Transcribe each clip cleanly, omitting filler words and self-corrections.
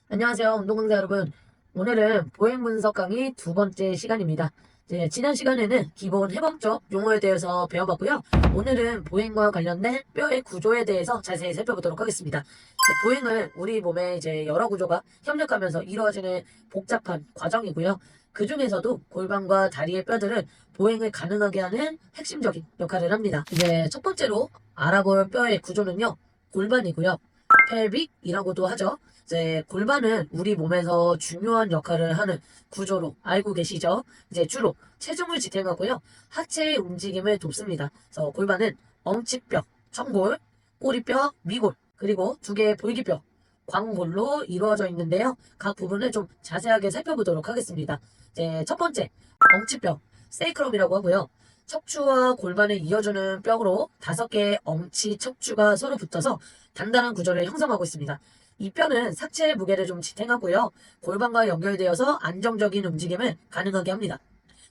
안녕하세요, 운동강사 여러분. 오늘은 보행 분석 강의 두 번째 시간입니다. 지난 시간에는 기본 해법적 용어에 대해서 배워봤고요. 오늘은 보행과 관련된 뼈의 구조에 대해서 자세히 살펴보도록 하겠습니다. 보행은 우리 몸의 여러 구조가 협력하면서 이루어지는 복잡한 과정이고요. 그 중에서도 골반과 다리의 뼈들은 보행을 가능하게 하는 핵심적인 역할을 합니다. 첫 번째로 알아볼 뼈의 구조는요, 골반이고요. 펠빅이라고도 하죠. 골반은 우리 몸에서 중요한 역할을 하는 구조로 알고 계시죠? 주로 체중을 지탱하고요. 하체의 움직임을 돕습니다. 그래서 골반은 엉치뼈, 청골, 꼬리뼈, 미골, 그리고 두 개의 볼기뼈, 광골로 이루어져 있는데요. 각 부분을 좀 자세하게 살펴보도록 하겠습니다. 첫 번째, 엉치뼈, 세이크럼이라고 하고요. 척추와 골반을 이어주는 뼈로 5개의 엉치 척추가 서로 붙어서 단단한 구조를 형성하고 있습니다. 이 뼈는 상체의 무게를 좀 지탱하고요. 골반과 연결되어서 안정적인 움직임을 가능하게 합니다.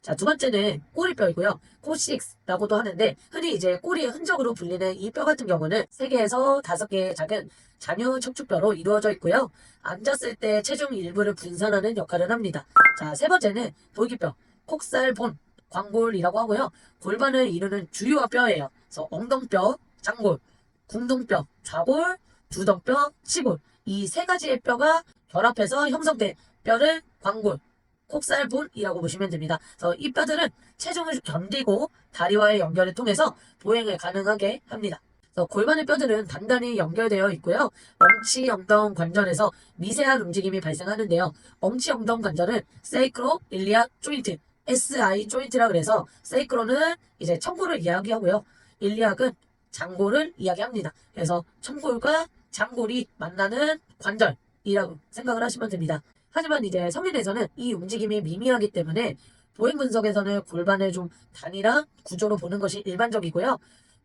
자, 두 번째는 꼬리뼈이고요. 코식스라고도 하는데 흔히 꼬리의 흔적으로 불리는 이 뼈 같은 경우는 3개에서 5개의 작은 잔유 척추뼈로 이루어져 있고요. 앉았을 때 체중 일부를 분산하는 역할을 합니다. 자, 세 번째는 볼기뼈, 콕살본, 광골이라고 하고요. 골반을 이루는 주요 뼈예요. 그래서 엉덩뼈, 장골, 궁둥뼈, 좌골, 두덩뼈, 치골. 이 3가지의 뼈가 결합해서 형성된 뼈를 광골, 콕살본이라고 보시면 됩니다. 그래서 이 뼈들은 체중을 견디고 다리와의 연결을 통해서 보행을 가능하게 합니다. 그래서 골반의 뼈들은 단단히 연결되어 있고요. 엉치 엉덩 관절에서 미세한 움직임이 발생하는데요. 엉치 엉덩 관절은 세이크로 일리악 조인트, SI 조인트라 그래서 세이크로는 청골을 이야기하고요. 일리악은 장골을 이야기합니다. 그래서 청골과 장골이 만나는 관절이라고 생각을 하시면 됩니다. 하지만 성인에서는 이 움직임이 미미하기 때문에 보행 분석에서는 골반을 좀 단일한 구조로 보는 것이 일반적이고요.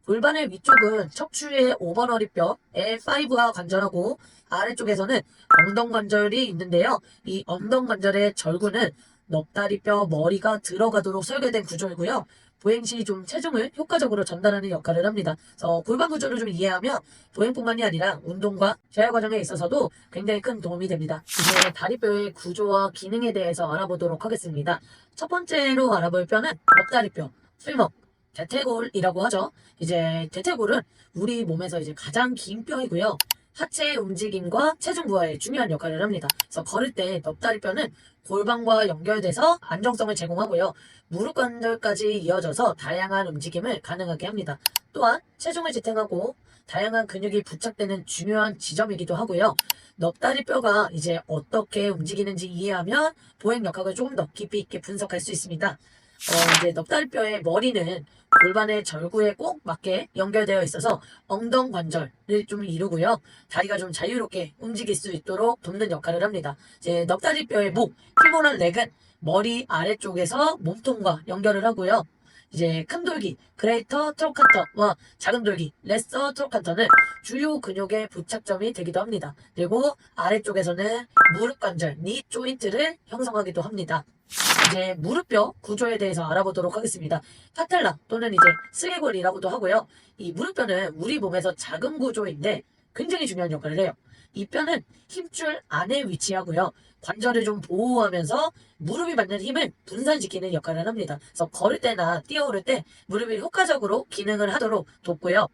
골반의 위쪽은 척추의 오버너리뼈 L5가 관절하고 아래쪽에서는 엉덩관절이 있는데요. 이 엉덩관절의 절구는 넙다리뼈 머리가 들어가도록 설계된 구조이고요. 보행 시 좀 체중을 효과적으로 전달하는 역할을 합니다. 그래서 골반 구조를 좀 이해하면 보행뿐만이 아니라 운동과 재활 과정에 있어서도 굉장히 큰 도움이 됩니다. 이제 다리뼈의 구조와 기능에 대해서 알아보도록 하겠습니다. 첫 번째로 알아볼 뼈는 넙다리뼈, 풀먹, 대퇴골이라고 하죠. 대퇴골은 우리 몸에서 가장 긴 뼈이고요. 하체의 움직임과 체중 부하에 중요한 역할을 합니다. 그래서 걸을 때 넙다리뼈는 골반과 연결돼서 안정성을 제공하고요. 무릎 관절까지 이어져서 다양한 움직임을 가능하게 합니다. 또한 체중을 지탱하고 다양한 근육이 부착되는 중요한 지점이기도 하고요. 넙다리뼈가 어떻게 움직이는지 이해하면 보행 역학을 조금 더 깊이 있게 분석할 수 있습니다. 넙다리뼈의 머리는 골반의 절구에 꼭 맞게 연결되어 있어서 엉덩 관절을 좀 이루고요. 다리가 좀 자유롭게 움직일 수 있도록 돕는 역할을 합니다. 넙다리뼈의 목, 피모랄 렉은 머리 아래쪽에서 몸통과 연결을 하고요. 큰 돌기, 그레이터 트로칸터와 작은 돌기, 레서 트로칸터는 주요 근육의 부착점이 되기도 합니다. 그리고 아래쪽에서는 무릎 관절, 니 조인트를 형성하기도 합니다. 무릎뼈 구조에 대해서 알아보도록 하겠습니다. 파텔라 또는 스개골이라고도 하고요. 이 무릎뼈는 우리 몸에서 작은 구조인데 굉장히 중요한 역할을 해요. 이 뼈는 힘줄 안에 위치하고요. 관절을 좀 보호하면서 무릎이 받는 힘을 분산시키는 역할을 합니다. 그래서 걸을 때나 뛰어오를 때 무릎이 효과적으로 기능을 하도록 돕고요.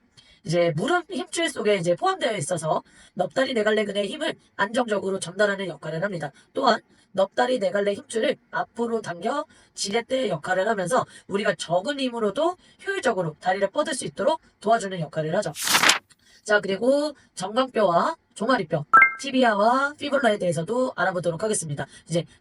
무릎 힘줄 속에 포함되어 있어서 넙다리 네갈래근의 힘을 안정적으로 전달하는 역할을 합니다. 또한 넙다리 네갈래 힘줄을 앞으로 당겨 지렛대 역할을 하면서 우리가 적은 힘으로도 효율적으로 다리를 뻗을 수 있도록 도와주는 역할을 하죠. 자, 그리고 정강뼈와 종아리뼈, 티비아와 피볼라에 대해서도 알아보도록 하겠습니다.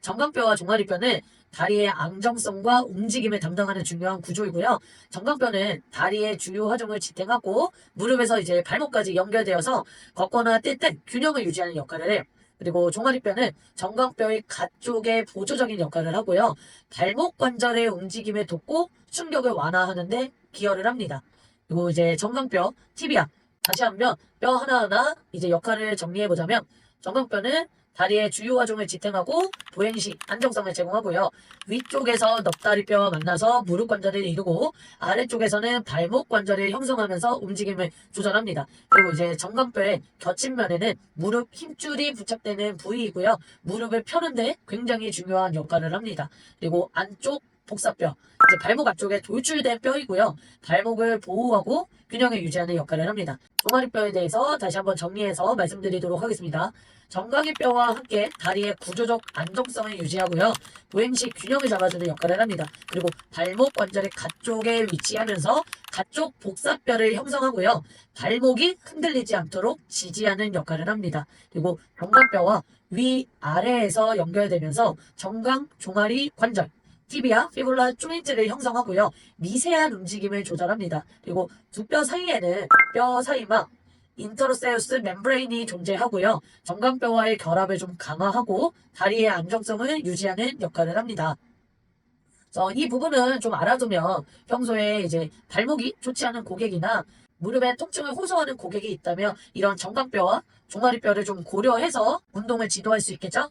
정강뼈와 종아리뼈는 다리의 안정성과 움직임을 담당하는 중요한 구조이고요. 정강뼈는 다리의 주요 하중을 지탱하고 무릎에서 발목까지 연결되어서 걷거나 뛸 때 균형을 유지하는 역할을 해요. 그리고 종아리뼈는 정강뼈의 가쪽의 보조적인 역할을 하고요. 발목 관절의 움직임을 돕고 충격을 완화하는 데 기여를 합니다. 그리고 정강뼈, 티비아, 다시 한번 뼈 하나하나 역할을 정리해 보자면 정강뼈는 다리의 주요 화종을 지탱하고 보행 시 안정성을 제공하고요. 위쪽에서 넉다리뼈와 만나서 무릎 관절을 이루고 아래쪽에서는 발목 관절을 형성하면서 움직임을 조절합니다. 그리고 이제 정강뼈의 겹친면에는 무릎 힘줄이 부착되는 부위이고요. 무릎을 펴는데 굉장히 중요한 역할을 합니다. 그리고 안쪽 복사뼈, 이제 발목 앞쪽에 돌출된 뼈이고요. 발목을 보호하고 균형을 유지하는 역할을 합니다. 종아리뼈에 대해서 다시 한번 정리해서 말씀드리도록 하겠습니다. 정강이 뼈와 함께 다리의 구조적 안정성을 유지하고요. 보행 시 균형을 잡아주는 역할을 합니다. 그리고 발목 관절의 가쪽에 위치하면서 가쪽 복사뼈를 형성하고요. 발목이 흔들리지 않도록 지지하는 역할을 합니다. 그리고 정강뼈와 위 아래에서 연결되면서 정강 종아리 관절, 티비아, 피불라 조인트를 형성하고요. 미세한 움직임을 조절합니다. 그리고 두 뼈 사이에는 뼈 사이막 인터로세우스 멤브레인이 존재하고요. 정강뼈와의 결합을 좀 강화하고 다리의 안정성을 유지하는 역할을 합니다. 그래서 이 부분은 좀 알아두면 평소에 이제 발목이 좋지 않은 고객이나 무릎에 통증을 호소하는 고객이 있다면 이런 정강뼈와 종아리뼈를 좀 고려해서 운동을 지도할 수 있겠죠?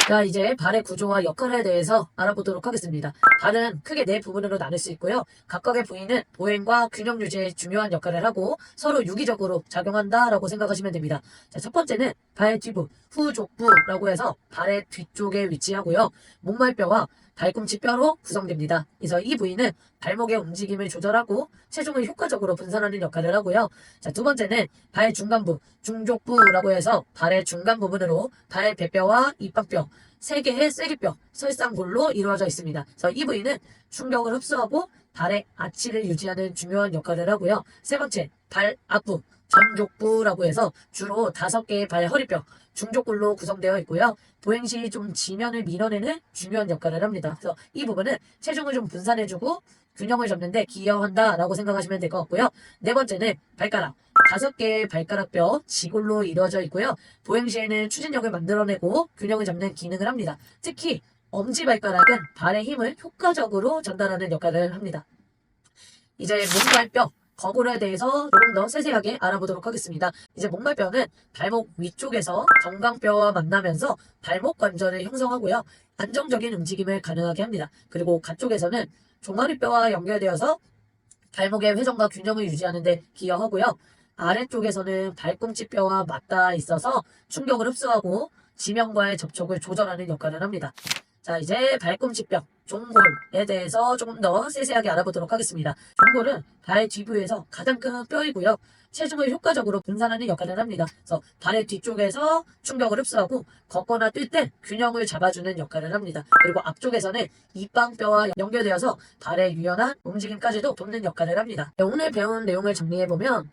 자, 이제 발의 구조와 역할에 대해서 알아보도록 하겠습니다. 발은 크게 네 부분으로 나눌 수 있고요. 각각의 부위는 보행과 균형 유지에 중요한 역할을 하고 서로 유기적으로 작용한다라고 생각하시면 됩니다. 자, 첫 번째는 발 뒤부, 후족부라고 해서 발의 뒤쪽에 위치하고요. 목말뼈와 발꿈치 뼈로 구성됩니다. 그래서 이 부위는 발목의 움직임을 조절하고 체중을 효과적으로 분산하는 역할을 하고요. 자, 두 번째는 발 중간부, 중족부라고 해서 발의 중간 부분으로 발 배뼈와 입방뼈, 세 개의 쐐기뼈, 설상골로 이루어져 있습니다. 그래서 이 부위는 충격을 흡수하고 발의 아치를 유지하는 중요한 역할을 하고요. 세 번째, 발 앞부, 전족부라고 해서 주로 5개의 발 허리뼈, 중족골로 구성되어 있고요. 보행 시 좀 지면을 밀어내는 중요한 역할을 합니다. 그래서 이 부분은 체중을 좀 분산해주고 균형을 잡는데 기여한다라고 생각하시면 될 것 같고요. 네 번째는 발가락. 5개의 발가락뼈 지골로 이루어져 있고요. 보행 시에는 추진력을 만들어내고 균형을 잡는 기능을 합니다. 특히 엄지발가락은 발의 힘을 효과적으로 전달하는 역할을 합니다. 이제 목발뼈, 거울에 대해서 조금 더 세세하게 알아보도록 하겠습니다. 이제 목말뼈는 발목 위쪽에서 정강뼈와 만나면서 발목 관절을 형성하고요. 안정적인 움직임을 가능하게 합니다. 그리고 가쪽에서는 종아리뼈와 연결되어서 발목의 회전과 균형을 유지하는 데 기여하고요. 아래쪽에서는 발꿈치뼈와 맞닿아 있어서 충격을 흡수하고 지면과의 접촉을 조절하는 역할을 합니다. 자, 이제 발꿈치뼈, 종골에 대해서 조금 더 세세하게 알아보도록 하겠습니다. 종골은 발 뒤부에서 가장 큰 뼈이고요. 체중을 효과적으로 분산하는 역할을 합니다. 그래서 발의 뒤쪽에서 충격을 흡수하고 걷거나 뛸 때 균형을 잡아주는 역할을 합니다. 그리고 앞쪽에서는 입방뼈와 연결되어서 발의 유연한 움직임까지도 돕는 역할을 합니다. 네, 오늘 배운 내용을 정리해보면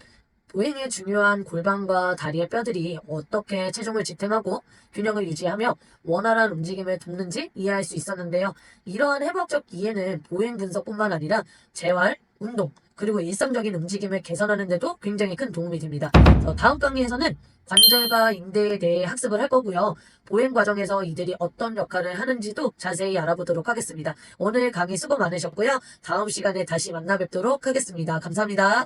보행에 중요한 골반과 다리의 뼈들이 어떻게 체중을 지탱하고 균형을 유지하며 원활한 움직임을 돕는지 이해할 수 있었는데요. 이러한 해부학적 이해는 보행 분석뿐만 아니라 재활, 운동, 그리고 일상적인 움직임을 개선하는 데도 굉장히 큰 도움이 됩니다. 다음 강의에서는 관절과 인대에 대해 학습을 할 거고요. 보행 과정에서 이들이 어떤 역할을 하는지도 자세히 알아보도록 하겠습니다. 오늘 강의 수고 많으셨고요. 다음 시간에 다시 만나 뵙도록 하겠습니다. 감사합니다.